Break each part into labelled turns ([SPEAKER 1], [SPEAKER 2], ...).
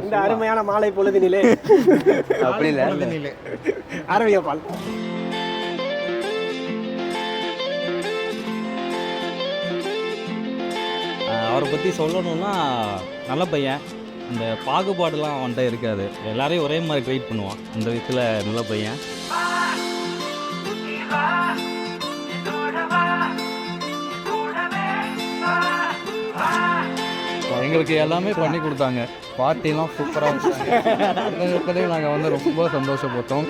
[SPEAKER 1] இந்த அருமையான மாலை பொழுதினிலே
[SPEAKER 2] அப்படி இல்லை
[SPEAKER 1] ஆரம்பிப்பால்
[SPEAKER 3] அவரை பற்றி சொல்லணும்னா நல்ல பையன், அந்த பாகுபாடுலாம் அவன்கிட்ட இருக்காது, எல்லாரையும் ஒரே மாதிரி ட்ரீட் பண்ணுவான், அந்த விதத்தில் நல்ல பையன்.
[SPEAKER 2] எங்களுக்கு எல்லாமே பண்ணி கொடுத்தாங்க, பார்ட்டிலாம் சூப்பராக வச்சாங்க. அந்த இடத்துலையும் நாங்கள் வந்து ரொம்ப சந்தோஷப்பட்டோம்.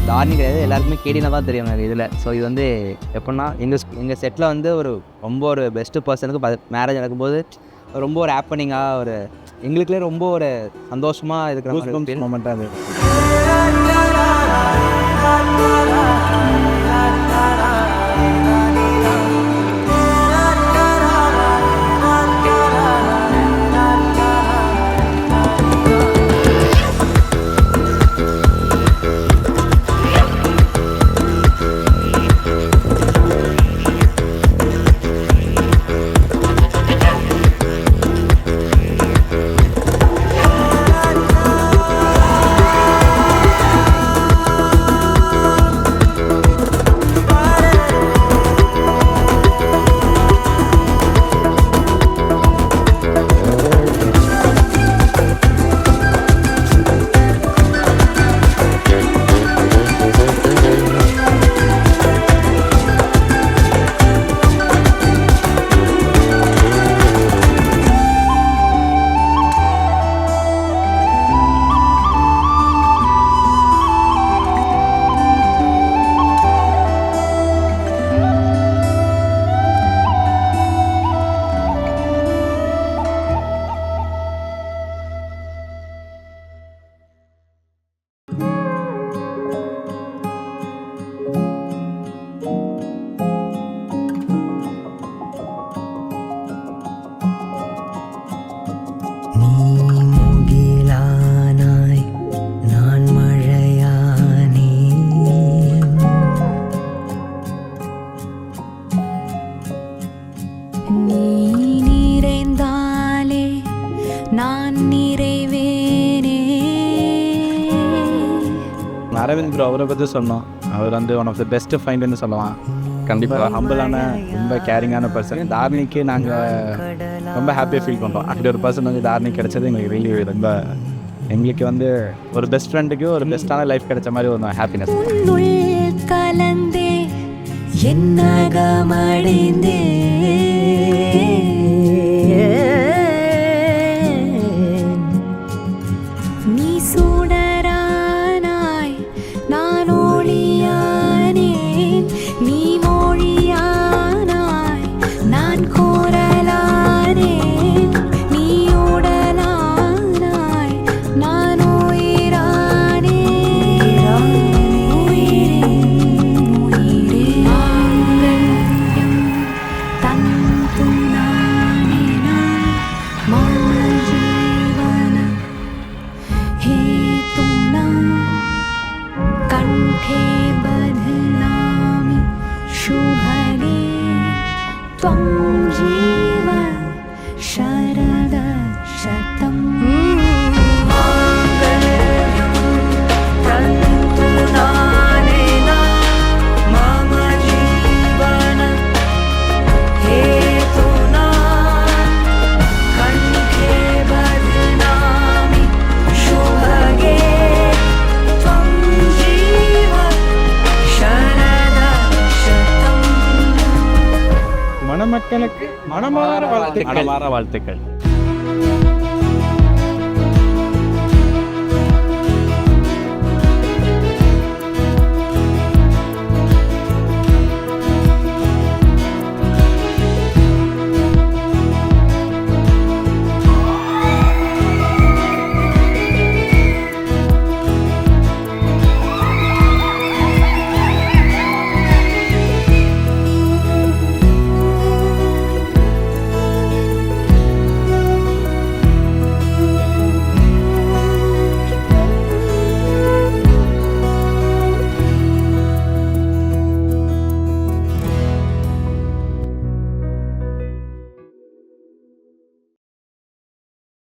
[SPEAKER 4] தாரணி கிடையாது, எல்லாருக்குமே கேடினா தான் தெரியும் எனக்கு இதில். ஸோ இது வந்து எப்படின்னா எங்கள் செட்டில் வந்து ஒரு பெஸ்ட்டு பர்சனுக்கு மேரேஜ் நடக்கும்போது ரொம்ப ஒரு ஹாப்பனிங்காக எங்களுக்குள்ளே ரொம்ப ஒரு சந்தோஷமாக இருக்கிற மாதிரி மொமெண்ட்டாக அது.
[SPEAKER 5] அரவிந்த் ப்ரோ அவரை பற்றி சொன்னோம், அவர் வந்து ஒன் ஆஃப் த பெஸ்ட் ஃபைண்டுன்னு சொல்லலாம். கண்டிப்பாக ஹம்பிளான ரொம்ப கேரிங்கான பர்சன். தாரணிக்கு நாங்கள் ரொம்ப ஹாப்பியாக ஃபீல் பண்ணுறோம். அப்படி ஒரு பர்சன் வந்து தாரணி கிடைச்சது எங்களுக்கு ரியலி ரொம்ப, எங்களுக்கு வந்து ஒரு பெஸ்ட் ஃப்ரெண்டுக்கு ஒரு பெஸ்ட்டான லைஃப் கிடைச்ச மாதிரி ஒரு ஹாப்பினஸ்.
[SPEAKER 6] கலந்தே என்னகமடைந்தே நீ சூடரானாய் நான் ஒளியானேன், நீ மொழியானாய் நான் கோரலானேன், நீ உடலானாய் நான் உயிரானேன். உயிரே மாங்கல்யம் தந்து நானேனாய் மௌன ஜீவன हेतुना कंठे बध्नामि शुभगे त्वं जीव शरद शतम्. माङ्गल्यं तन्तु नानेन मम जीवन हेतुना कंठे बध्नामि शुभगे त्वं जीव शरद शतम्.
[SPEAKER 5] மணமக்களுக்கு மனமார வாழ்த்துக்கள்.